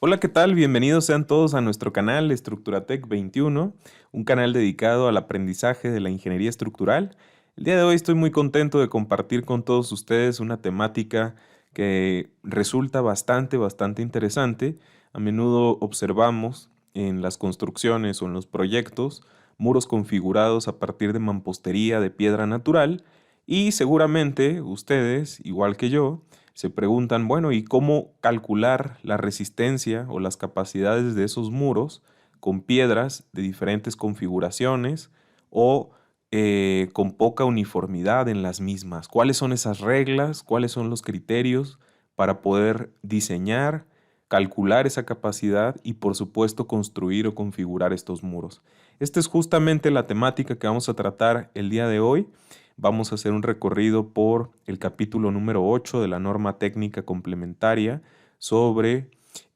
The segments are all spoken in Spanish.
Hola, ¿qué tal? Bienvenidos sean todos a nuestro canal Estructuratec 21, un canal dedicado al aprendizaje de la ingeniería estructural. El día de hoy estoy muy contento de compartir con todos ustedes una temática que resulta bastante interesante. A menudo observamos en las construcciones o en los proyectos muros configurados a partir de mampostería de piedra natural y seguramente ustedes, igual que yo, se preguntan, bueno, ¿y cómo calcular la resistencia o las capacidades de esos muros con piedras de diferentes configuraciones o con poca uniformidad en las mismas? ¿Cuáles son esas reglas? ¿Cuáles son los criterios para poder diseñar, calcular esa capacidad y por supuesto construir o configurar estos muros? Esta es justamente la temática que vamos a tratar el día de hoy. Vamos a hacer un recorrido por el capítulo número 8 de la norma técnica complementaria sobre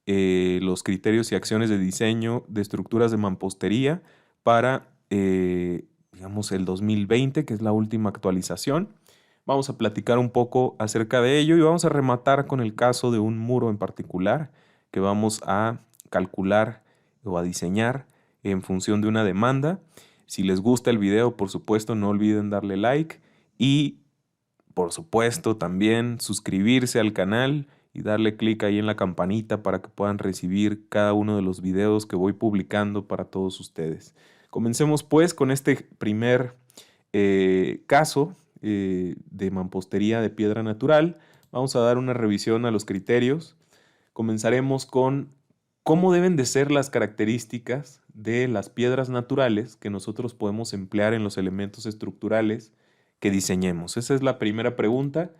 los criterios y acciones de diseño de estructuras de mampostería para, digamos, el 2020, que es la última actualización. Vamos a platicar un poco acerca de ello y vamos a rematar con el caso de un muro en particular que vamos a calcular o a diseñar en función de una demanda. Si les gusta el video, por supuesto, no olviden darle like y, por supuesto, también suscribirse al canal y darle clic ahí en la campanita para que puedan recibir cada uno de los videos que voy publicando para todos ustedes. Comencemos pues con este primer caso de mampostería de piedra natural. Vamos a dar una revisión a los criterios. Comenzaremos con cómo deben de ser las características de las piedras naturales que nosotros podemos emplear en los elementos estructurales que diseñemos. Esa es la primera pregunta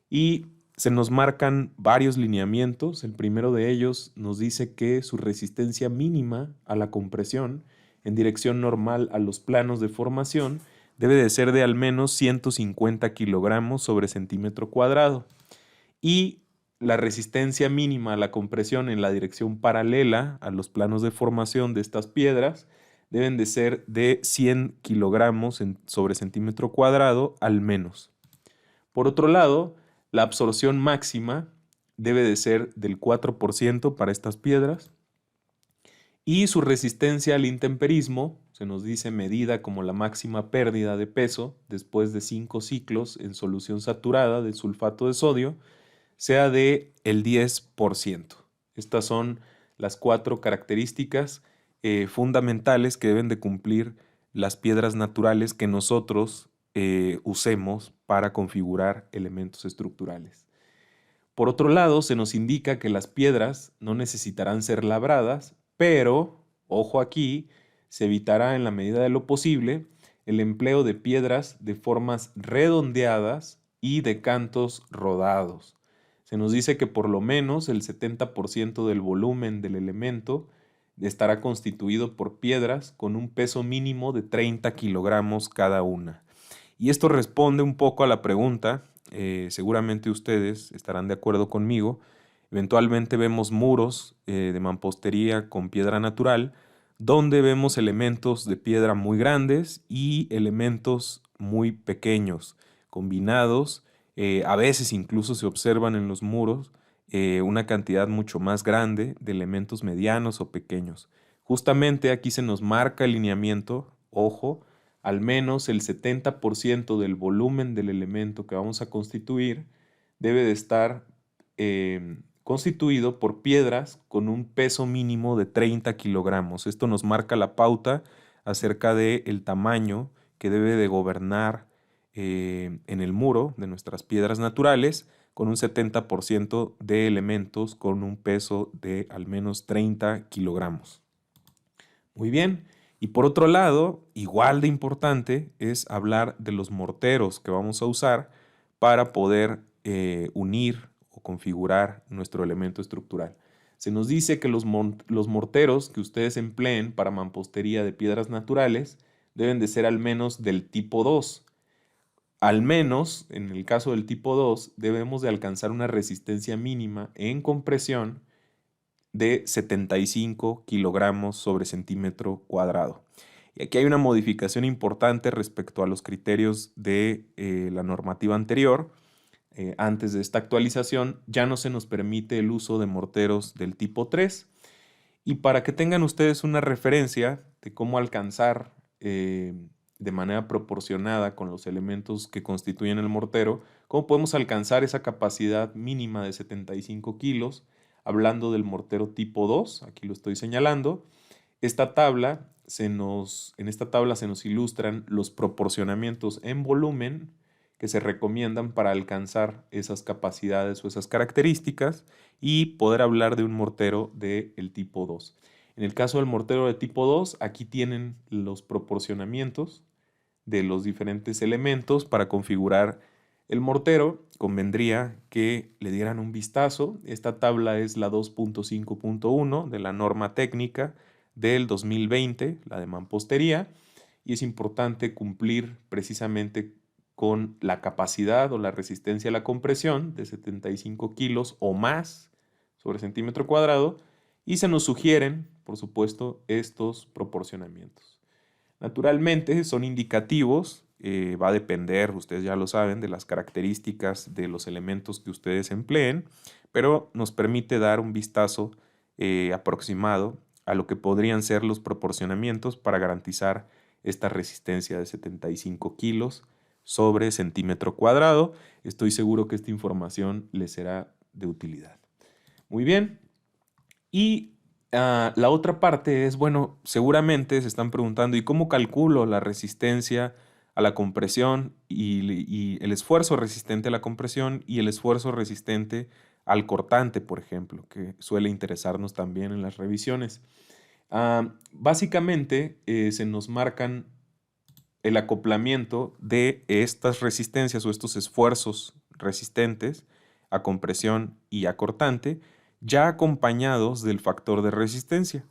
y se nos marcan varios lineamientos. El primero de ellos nos dice que su resistencia mínima a la compresión en dirección normal a los planos de formación debe de ser de al menos 150 kilogramos sobre centímetro cuadrado y la resistencia mínima a la compresión en la dirección paralela a los planos de formación de estas piedras deben de ser de 100 kilogramos sobre centímetro cuadrado al menos. Por otro lado, la absorción máxima debe de ser del 4% para estas piedras y su resistencia al intemperismo, se nos dice medida como la máxima pérdida de peso después de 5 ciclos en solución saturada de sulfato de sodio, sea de el 10%. Estas son las 4 características fundamentales que deben de cumplir las piedras naturales que nosotros usemos para configurar elementos estructurales. Por otro lado, se nos indica que las piedras no necesitarán ser labradas, pero, ojo aquí, se evitará en la medida de lo posible el empleo de piedras de formas redondeadas y de cantos rodados. Se nos dice que por lo menos el 70% del volumen del elemento estará constituido por piedras con un peso mínimo de 30 kilogramos cada una. Y esto responde un poco a la pregunta, seguramente ustedes estarán de acuerdo conmigo, eventualmente vemos muros de mampostería con piedra natural, donde vemos elementos de piedra muy grandes y elementos muy pequeños, combinados. A veces incluso se observan en los muros una cantidad mucho más grande de elementos medianos o pequeños. Justamente aquí se nos marca el lineamiento, ojo, al menos el 70% del volumen del elemento que vamos a constituir debe de estar constituido por piedras con un peso mínimo de 30 kilogramos. Esto nos marca la pauta acerca del tamaño que debe de gobernar en el muro de nuestras piedras naturales con un 70% de elementos con un peso de al menos 30 kilogramos. Muy bien. Y por otro lado, igual de importante es hablar de los morteros que vamos a usar para poder unir o configurar nuestro elemento estructural. Se nos dice que los morteros que ustedes empleen para mampostería de piedras naturales deben de ser al menos del tipo 2. Al menos, en el caso del tipo 2, debemos de alcanzar una resistencia mínima en compresión de 75 kilogramos sobre centímetro cuadrado. Y aquí hay una modificación importante respecto a los criterios de la normativa anterior. antes de esta actualización, ya no se nos permite el uso de morteros del tipo 3. Y para que tengan ustedes una referencia de cómo alcanzar de manera proporcionada con los elementos que constituyen el mortero, cómo podemos alcanzar esa capacidad mínima de 75 kilos, hablando del mortero tipo 2, aquí lo estoy señalando. En esta tabla se nos ilustran los proporcionamientos en volumen que se recomiendan para alcanzar esas capacidades o esas características y poder hablar de un mortero del tipo 2. En el caso del mortero de tipo 2, aquí tienen los proporcionamientos de los diferentes elementos para configurar el mortero. Convendría que le dieran un vistazo. Esta tabla es la 2.5.1 de la norma técnica del 2020, la de mampostería, y es importante cumplir precisamente con la capacidad o la resistencia a la compresión de 75 kilos o más sobre centímetro cuadrado, y se nos sugieren, por supuesto, estos proporcionamientos. Naturalmente son indicativos, va a depender, ustedes ya lo saben, de las características de los elementos que ustedes empleen, pero nos permite dar un vistazo aproximado a lo que podrían ser los proporcionamientos para garantizar esta resistencia de 75 kilos sobre centímetro cuadrado. Estoy seguro que esta información les será de utilidad. Muy bien. Y la otra parte es, bueno, seguramente se están preguntando, ¿y cómo calculo la resistencia a la compresión y el esfuerzo resistente a la compresión y el esfuerzo resistente al cortante, por ejemplo, que suele interesarnos también en las revisiones? Básicamente se nos marcan el acoplamiento de estas resistencias o estos esfuerzos resistentes a compresión y a cortante, ya acompañados del factor de resistencia.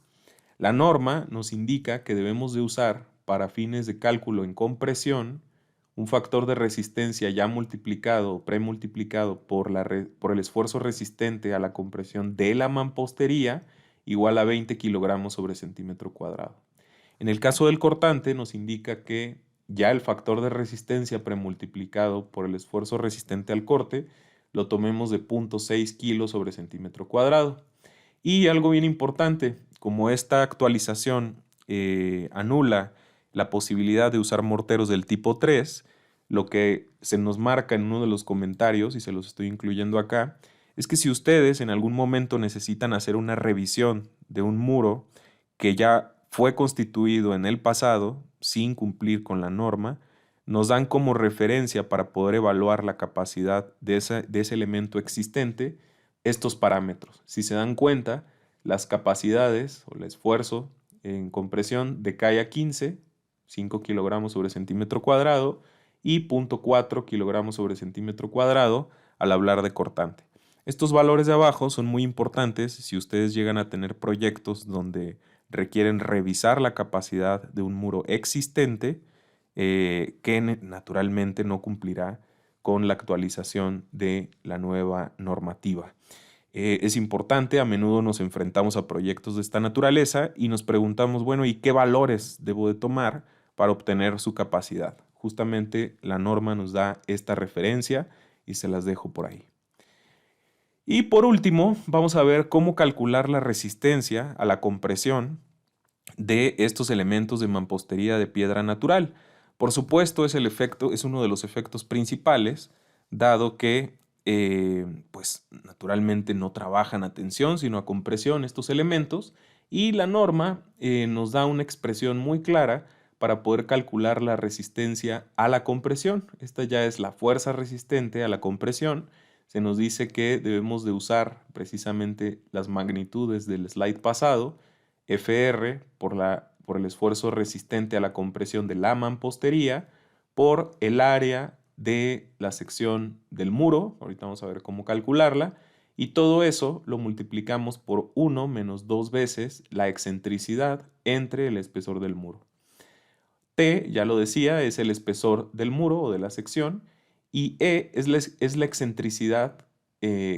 La norma nos indica que debemos de usar para fines de cálculo en compresión un factor de resistencia ya multiplicado o premultiplicado por el esfuerzo resistente a la compresión de la mampostería igual a 20 kilogramos sobre centímetro cuadrado. En el caso del cortante nos indica que ya el factor de resistencia premultiplicado por el esfuerzo resistente al corte lo tomemos de 0.6 kilos sobre centímetro cuadrado. Y algo bien importante, como esta actualización anula la posibilidad de usar morteros del tipo 3, lo que se nos marca en uno de los comentarios, y se los estoy incluyendo acá, es que si ustedes en algún momento necesitan hacer una revisión de un muro que ya fue constituido en el pasado sin cumplir con la norma, nos dan como referencia para poder evaluar la capacidad de ese elemento existente estos parámetros. Si se dan cuenta, las capacidades o el esfuerzo en compresión decae a 15, 5 kilogramos sobre centímetro cuadrado, y 0.4 kilogramos sobre centímetro cuadrado al hablar de cortante. Estos valores de abajo son muy importantes si ustedes llegan a tener proyectos donde requieren revisar la capacidad de un muro existente que naturalmente no cumplirá con la actualización de la nueva normativa. Es importante, a menudo nos enfrentamos a proyectos de esta naturaleza y nos preguntamos, bueno, ¿y qué valores debo de tomar para obtener su capacidad? Justamente la norma nos da esta referencia y se las dejo por ahí. Y por último, vamos a ver cómo calcular la resistencia a la compresión de estos elementos de mampostería de piedra natural. Por supuesto, es uno de los efectos principales, dado que pues naturalmente no trabajan a tensión, sino a compresión estos elementos, y la norma nos da una expresión muy clara para poder calcular la resistencia a la compresión. Esta ya es la fuerza resistente a la compresión. Se nos dice que debemos de usar precisamente las magnitudes del slide pasado, Fr por el esfuerzo resistente a la compresión de la mampostería, por el área de la sección del muro, ahorita vamos a ver cómo calcularla, y todo eso lo multiplicamos por 1 menos 2 veces la excentricidad entre el espesor del muro. T, ya lo decía, es el espesor del muro o de la sección, y E es la excentricidad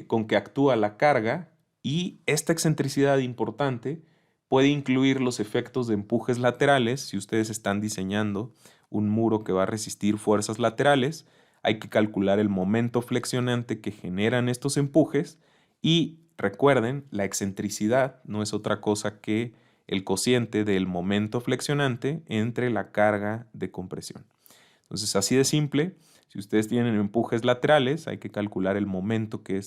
con que actúa la carga, y esta excentricidad importante puede incluir los efectos de empujes laterales. Si ustedes están diseñando un muro que va a resistir fuerzas laterales, hay que calcular el momento flexionante que generan estos empujes y recuerden, la excentricidad no es otra cosa que el cociente del momento flexionante entre la carga de compresión. Entonces, así de simple, si ustedes tienen empujes laterales, hay que calcular el momento que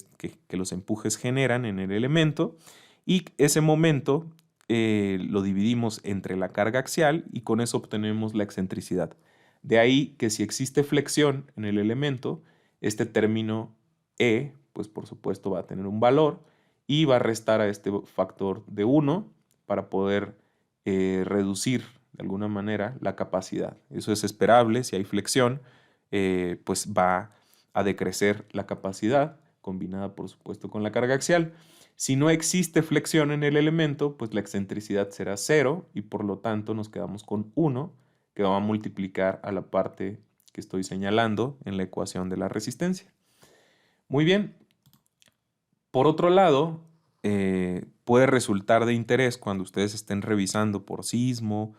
los empujes generan en el elemento y ese momento lo dividimos entre la carga axial y con eso obtenemos la excentricidad. De ahí que si existe flexión en el elemento, este término E, pues por supuesto va a tener un valor y va a restar a este factor de 1 para poder reducir de alguna manera la capacidad. Eso es esperable, si hay flexión, pues va a decrecer la capacidad, combinada por supuesto con la carga axial. Si no existe flexión en el elemento, pues la excentricidad será 0 y por lo tanto nos quedamos con 1 que va a multiplicar a la parte que estoy señalando en la ecuación de la resistencia. Muy bien. Por otro lado, puede resultar de interés cuando ustedes estén revisando por sismo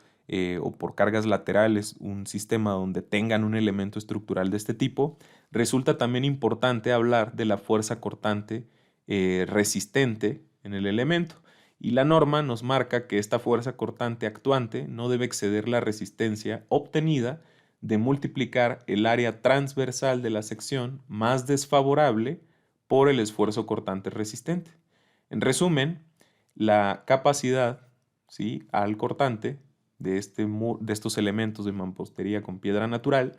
o por cargas laterales un sistema donde tengan un elemento estructural de este tipo, resulta también importante hablar de la fuerza cortante resistente en el elemento. Y la norma nos marca que esta fuerza cortante actuante no debe exceder la resistencia obtenida de multiplicar el área transversal de la sección más desfavorable por el esfuerzo cortante resistente. En resumen, la capacidad, ¿sí?, al cortante de estos elementos de mampostería con piedra natural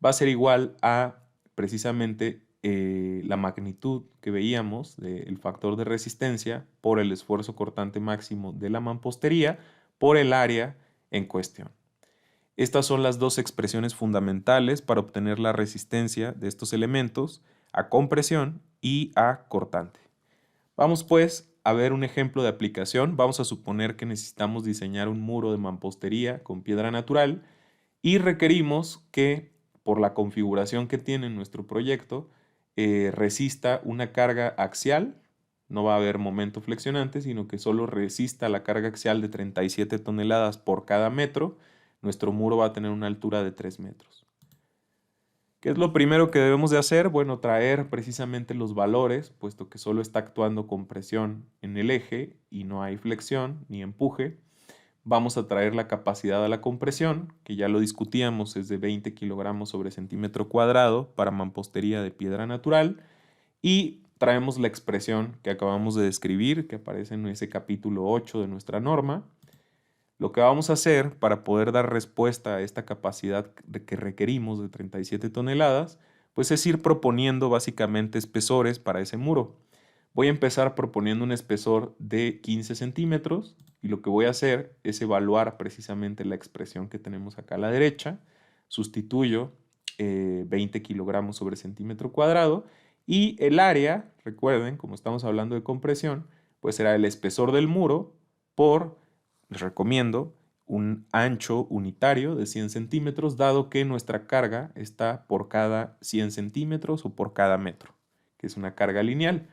va a ser igual a precisamente la magnitud que veíamos del factor de resistencia por el esfuerzo cortante máximo de la mampostería por el área en cuestión. Estas son las dos expresiones fundamentales para obtener la resistencia de estos elementos a compresión y a cortante. Vamos pues a ver un ejemplo de aplicación. Vamos a suponer que necesitamos diseñar un muro de mampostería con piedra natural y requerimos que por la configuración que tiene nuestro proyecto resista una carga axial. No va a haber momento flexionante, sino que solo resista la carga axial de 37 toneladas por cada metro. Nuestro muro va a tener una altura de 3 metros. ¿Qué es lo primero que debemos de hacer? Bueno, traer precisamente los valores, puesto que solo está actuando con presión en el eje y no hay flexión ni empuje. Vamos a traer la capacidad a la compresión, que ya lo discutíamos, es de 20 kilogramos sobre centímetro cuadrado para mampostería de piedra natural. Y traemos la expresión que acabamos de describir, que aparece en ese capítulo 8 de nuestra norma. Lo que vamos a hacer para poder dar respuesta a esta capacidad que requerimos de 37 toneladas, pues es ir proponiendo básicamente espesores para ese muro. Voy a empezar proponiendo un espesor de 15 centímetros y lo que voy a hacer es evaluar precisamente la expresión que tenemos acá a la derecha. Sustituyo 20 kilogramos sobre centímetro cuadrado y el área, recuerden, como estamos hablando de compresión, pues será el espesor del muro por, les recomiendo, un ancho unitario de 100 centímetros, dado que nuestra carga está por cada 100 centímetros o por cada metro, que es una carga lineal.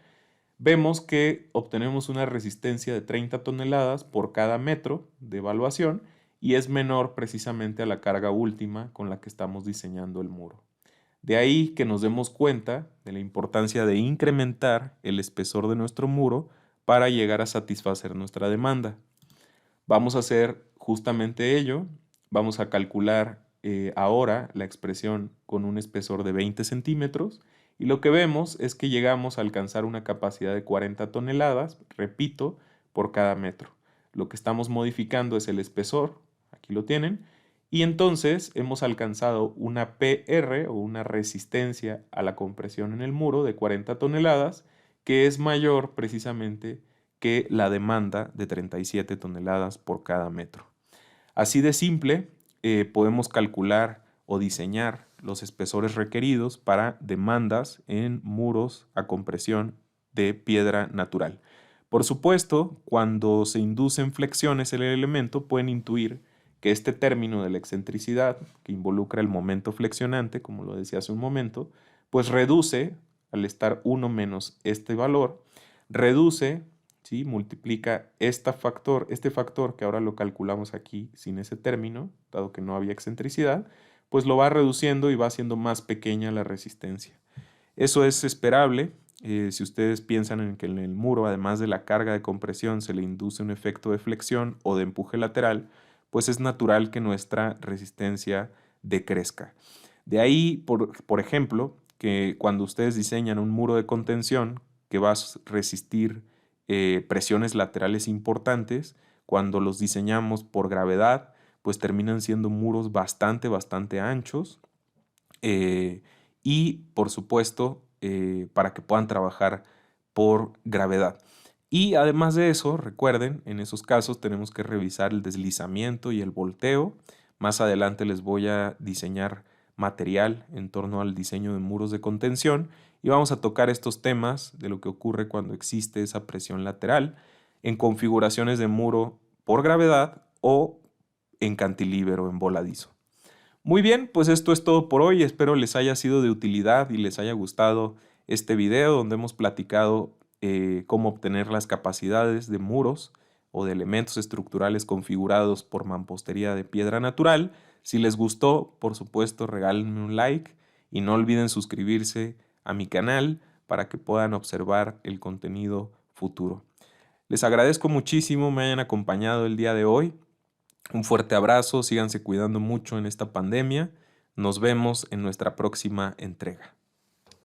Vemos que obtenemos una resistencia de 30 toneladas por cada metro de evaluación y es menor precisamente a la carga última con la que estamos diseñando el muro. De ahí que nos demos cuenta de la importancia de incrementar el espesor de nuestro muro para llegar a satisfacer nuestra demanda. Vamos a hacer justamente ello. Vamos a calcular ahora la expresión con un espesor de 20 centímetros y lo que vemos es que llegamos a alcanzar una capacidad de 40 toneladas, repito, por cada metro. Lo que estamos modificando es el espesor, aquí lo tienen, y entonces hemos alcanzado una PR o una resistencia a la compresión en el muro de 40 toneladas, que es mayor precisamente que la demanda de 37 toneladas por cada metro. Así de simple, podemos calcular o diseñar los espesores requeridos para demandas en muros a compresión de piedra natural. Por supuesto, cuando se inducen flexiones en el elemento, pueden intuir que este término de la excentricidad, que involucra el momento flexionante, como lo decía hace un momento, pues reduce, al estar 1 menos este valor, reduce, ¿sí?, multiplica este factor que ahora lo calculamos aquí sin ese término, dado que no había excentricidad, pues lo va reduciendo y va haciendo más pequeña la resistencia. Eso es esperable. Si ustedes piensan en que en el muro, además de la carga de compresión, se le induce un efecto de flexión o de empuje lateral, pues es natural que nuestra resistencia decrezca. De ahí, por ejemplo, que cuando ustedes diseñan un muro de contención que va a resistir presiones laterales importantes, cuando los diseñamos por gravedad, pues terminan siendo muros bastante anchos y, por supuesto, para que puedan trabajar por gravedad. Y además de eso, recuerden, en esos casos tenemos que revisar el deslizamiento y el volteo. Más adelante les voy a diseñar material en torno al diseño de muros de contención y vamos a tocar estos temas de lo que ocurre cuando existe esa presión lateral en configuraciones de muro por gravedad o en cantilever o en voladizo. Muy bien, pues esto es todo por hoy. Espero les haya sido de utilidad y les haya gustado este video donde hemos platicado cómo obtener las capacidades de muros o de elementos estructurales configurados por mampostería de piedra natural. Si les gustó, por supuesto, regálenme un like y no olviden suscribirse a mi canal para que puedan observar el contenido futuro. Les agradezco muchísimo me hayan acompañado el día de hoy. Un fuerte abrazo, síganse cuidando mucho en esta pandemia. Nos vemos en nuestra próxima entrega.